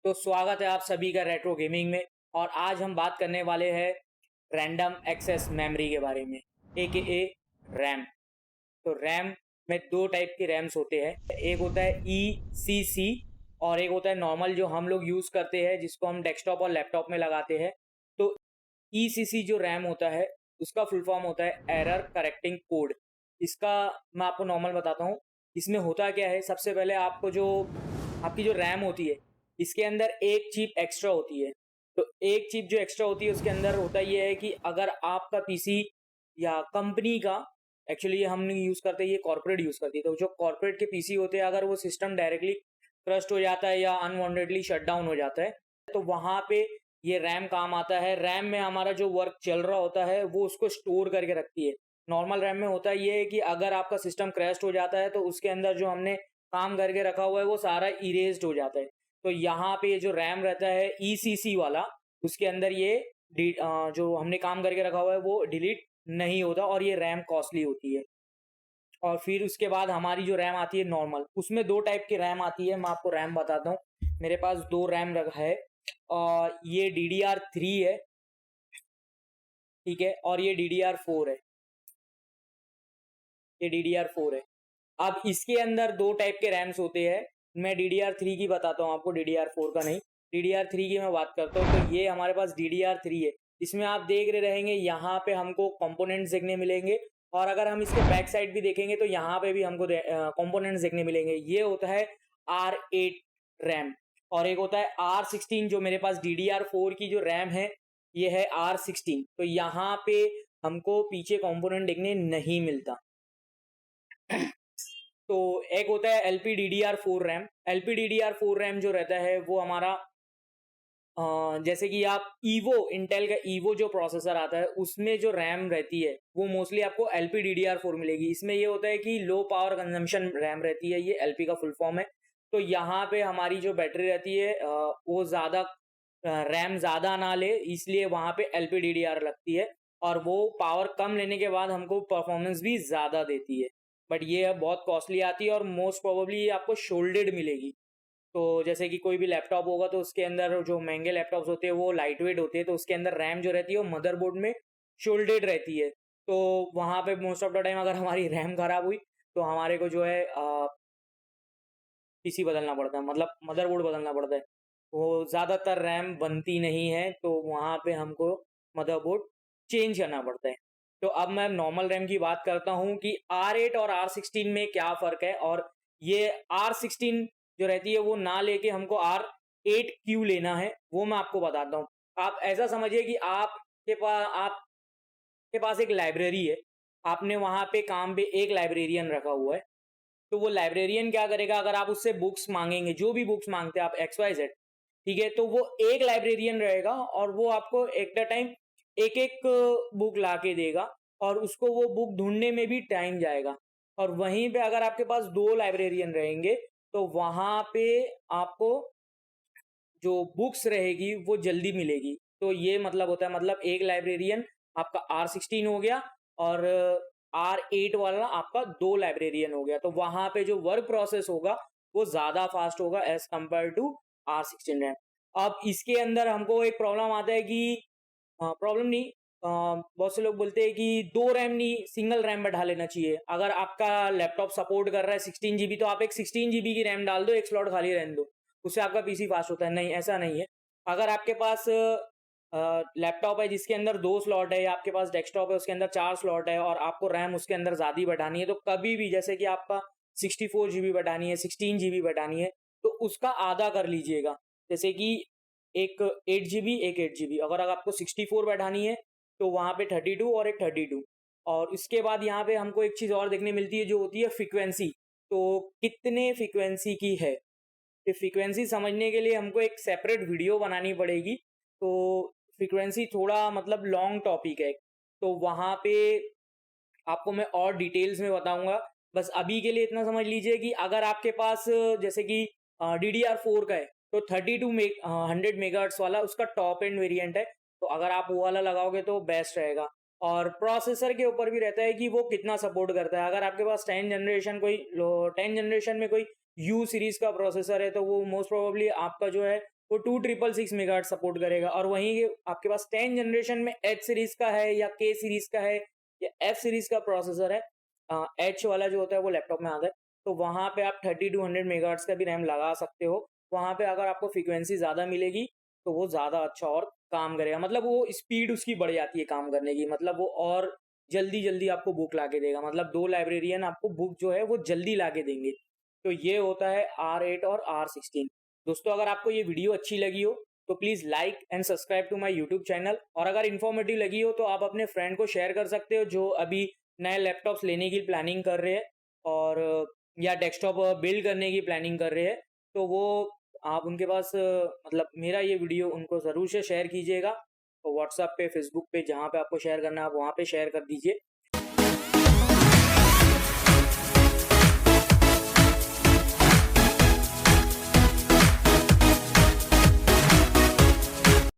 तो स्वागत है आप सभी का रेट्रो गेमिंग में। और आज हम बात करने वाले हैं रैंडम एक्सेस मेमोरी के बारे में, ए रैम। तो रैम में दो टाइप के रैम्स होते हैं, एक होता है ECC और एक होता है नॉर्मल जो हम लोग यूज़ करते हैं, जिसको हम डेस्कटॉप और लैपटॉप में लगाते हैं। तो ECC जो रैम होता है उसका फुल फॉर्म होता है एरर करेक्टिंग कोड। इसका मैं आपको नॉर्मल बताता हूँ। इसमें होता क्या है, सबसे पहले आपको जो आपकी जो रैम होती है इसके अंदर एक चिप एक्स्ट्रा होती है। तो एक चिप जो एक्स्ट्रा होती है उसके अंदर होता ये है कि अगर आपका पीसी या कंपनी का, एक्चुअली हम नहीं यूज़ करते, ये कॉर्पोरेट यूज़ करती है, तो जो कॉर्पोरेट के पीसी होते हैं अगर वो सिस्टम डायरेक्टली क्रस्ट हो जाता है या अनवांटेडली शट डाउन हो जाता है तो वहाँ पे ये रैम काम आता है। रैम में हमारा जो वर्क चल रहा होता है वो उसको स्टोर करके रखती है। नॉर्मल रैम में होता ये है कि अगर आपका सिस्टम क्रैश हो जाता है तो उसके अंदर जो हमने काम करके रखा हुआ है वो सारा इरेज्ड हो जाता है। तो यहाँ पे जो रैम रहता है ECC वाला, उसके अंदर ये जो हमने काम करके रखा हुआ है वो डिलीट नहीं होता और ये रैम कॉस्टली होती है। और फिर उसके बाद हमारी जो रैम आती है नॉर्मल, उसमें दो टाइप की रैम आती है। मैं आपको रैम बताता हूँ। मेरे पास दो रैम रखा है और ये DDR3 है, ठीक है, और ये DDR4 है। ये DDR4 है। अब इसके अंदर दो टाइप के रैम्स होते हैं। मैं DDR3 की बताता हूँ आपको, DDR4 का नहीं। DDR3 की मैं बात करता हूँ तो ये हमारे पास DDR3 है। इसमें आप देख रहे रहेंगे यहाँ पे हमको कंपोनेंट्स देखने मिलेंगे और अगर हम इसके बैक साइड भी देखेंगे तो यहाँ पे भी हमको कंपोनेंट्स देखने मिलेंगे। ये होता है R8 रैम और एक होता है R16। जो मेरे पास DDR4 की जो रैम है ये है R16। तो यहाँ पे हमको पीछे कंपोनेंट देखने नहीं मिलता। तो एक होता है LPDDR4 रैम। LPDDR4 रैम जो रहता है वो हमारा जैसे कि आप इंटेल का ईवो जो प्रोसेसर आता है उसमें जो रैम रहती है वो मोस्टली आपको LPDDR4 मिलेगी। इसमें ये होता है कि लो पावर कंजम्पशन रैम रहती है, ये LP का फुल फॉर्म है। तो यहाँ पे हमारी जो बैटरी रहती है वो ज़्यादा रैम ज़्यादा ना ले, इसलिए वहाँ पे LPDDR लगती है और वो पावर कम लेने के बाद हमको परफॉर्मेंस भी ज़्यादा देती है। बट ये बहुत कॉस्टली आती है और मोस्ट प्रोबेबली आपको शोल्डेड मिलेगी। तो जैसे कि कोई भी लैपटॉप होगा तो उसके अंदर जो महंगे लैपटॉप्स होते हैं वो लाइट वेट होते हैं, तो उसके अंदर रैम जो रहती है वो मदरबोर्ड में शोल्डेड रहती है। तो वहाँ पे मोस्ट ऑफ द टाइम अगर हमारी रैम खराब हुई तो हमारे को जो है पीसी बदलना पड़ता है, मतलब मदरबोर्ड बदलना पड़ता है। वो ज़्यादातर रैम बनती नहीं है तो वहाँ पे हमको मदरबोर्ड चेंज करना पड़ता है। तो अब मैं नॉर्मल रैम की बात करता हूँ कि R8 और R16 में क्या फ़र्क है। और ये R16 जो रहती है वो ना लेके हमको R8 क्यों लेना है वो मैं आपको बताता हूँ। आप ऐसा समझिए कि आपके पास एक लाइब्रेरी है, आपने वहाँ पे काम पे एक लाइब्रेरियन रखा हुआ है। तो वो लाइब्रेरियन क्या करेगा, अगर आप उससे बुक्स मांगेंगे, जो भी बुक्स मांगते हैं आप XYZ, ठीक है, तो वो एक लाइब्रेरियन रहेगा और वो आपको एट द टाइम एक एक बुक ला के देगा और उसको वो बुक ढूंढने में भी टाइम जाएगा। और वहीं पे अगर आपके पास दो लाइब्रेरियन रहेंगे तो वहां पे आपको जो बुक्स रहेगी वो जल्दी मिलेगी। तो ये मतलब होता है, मतलब एक लाइब्रेरियन आपका R16 हो गया और R8 वाला आपका दो लाइब्रेरियन हो गया। तो वहां पे जो वर्क प्रोसेस होगा वो ज्यादा फास्ट होगा as compare to R16 RAM. अब इसके अंदर हमको एक प्रॉब्लम आता है कि प्रॉब्लम नहीं, बहुत से लोग बोलते हैं कि दो रैम नहीं सिंगल रैम बैठा लेना चाहिए। अगर आपका लैपटॉप सपोर्ट कर रहा है 16 GB तो आप एक 16 GB की रैम डाल दो, एक स्लॉट खाली रहने दो, उससे आपका पीसी फास्ट होता है। नहीं, ऐसा नहीं है। अगर आपके पास लैपटॉप है जिसके अंदर दो स्लॉट है या आपके पास डेस्कटॉप है उसके अंदर चार स्लॉट है और आपको रैम उसके अंदर ज़्यादा बैठानी है, तो कभी भी जैसे कि आपका 64 GB बैठानी है, 16 GB बैठानी है, तो उसका आधा कर लीजिएगा। जैसे कि एक 8 GB एक 8 GB, अगर आपको 64 बैठानी है तो वहाँ पे 32 और एक 32। और इसके बाद यहाँ पे हमको एक चीज़ और देखने मिलती है जो होती है फ्रीक्वेंसी। तो कितने फ्रीक्वेंसी की है, ये फ्रीक्वेंसी समझने के लिए हमको एक सेपरेट वीडियो बनानी पड़ेगी। तो फ्रीक्वेंसी थोड़ा मतलब लॉन्ग टॉपिक है, तो वहाँ पे आपको मैं और डिटेल्स में बताऊंगा। बस अभी के लिए इतना समझ लीजिए कि अगर आपके पास जैसे कि DDR4 का है तो 100 मेगाहर्ट्ज वाला उसका टॉप एंड वेरिएंट है। तो अगर आप वो वाला लगाओगे तो बेस्ट रहेगा। और प्रोसेसर के ऊपर भी रहता है कि वो कितना सपोर्ट करता है। अगर आपके पास 10 जनरेशन में कोई U सीरीज का प्रोसेसर है तो वो मोस्ट प्रोबेबली आपका जो है वो 2666 मेगाहर्ट्ज सपोर्ट करेगा। और वहीं ये आपके पास 10 जनरेशन में एच सीरीज का है या के सीरीज का है या एफ सीरीज का प्रोसेसर है, एच वाला जो होता है वो लैपटॉप में आता है, तो वहाँ पे आप 3200 मेगाहर्ट्ज का भी रैम लगा सकते हो। वहाँ पे अगर आपको फ्रीक्वेंसी ज़्यादा मिलेगी तो वो ज़्यादा अच्छा और काम करेगा, मतलब वो स्पीड उसकी बढ़ जाती है काम करने की, मतलब वो और जल्दी-जल्दी आपको बुक लाके देगा, मतलब 2 लाइब्रेरियन आपको बुक जो है वो जल्दी लाके देंगे। तो ये होता है R8 और R16। दोस्तों अगर आपको ये वीडियो अच्छी लगी हो तो please like and subscribe to my YouTube channel, और अगर इन्फॉर्मेटिव लगी हो तो आप अपने फ्रेंड को शेयर कर सकते हो जो अभी नए लैपटॉप्स लेने की प्लानिंग कर रहे हैं और या डेस्कटॉप बिल्ड करने की प्लानिंग कर रहे हैं। तो वो आप उनके पास मतलब मेरा ये वीडियो उनको ज़रूर से शेयर कीजिएगा, और व्हाट्सएप पे, फेसबुक पे, जहाँ पे आपको शेयर करना है आप वहाँ पे शेयर कर दीजिए।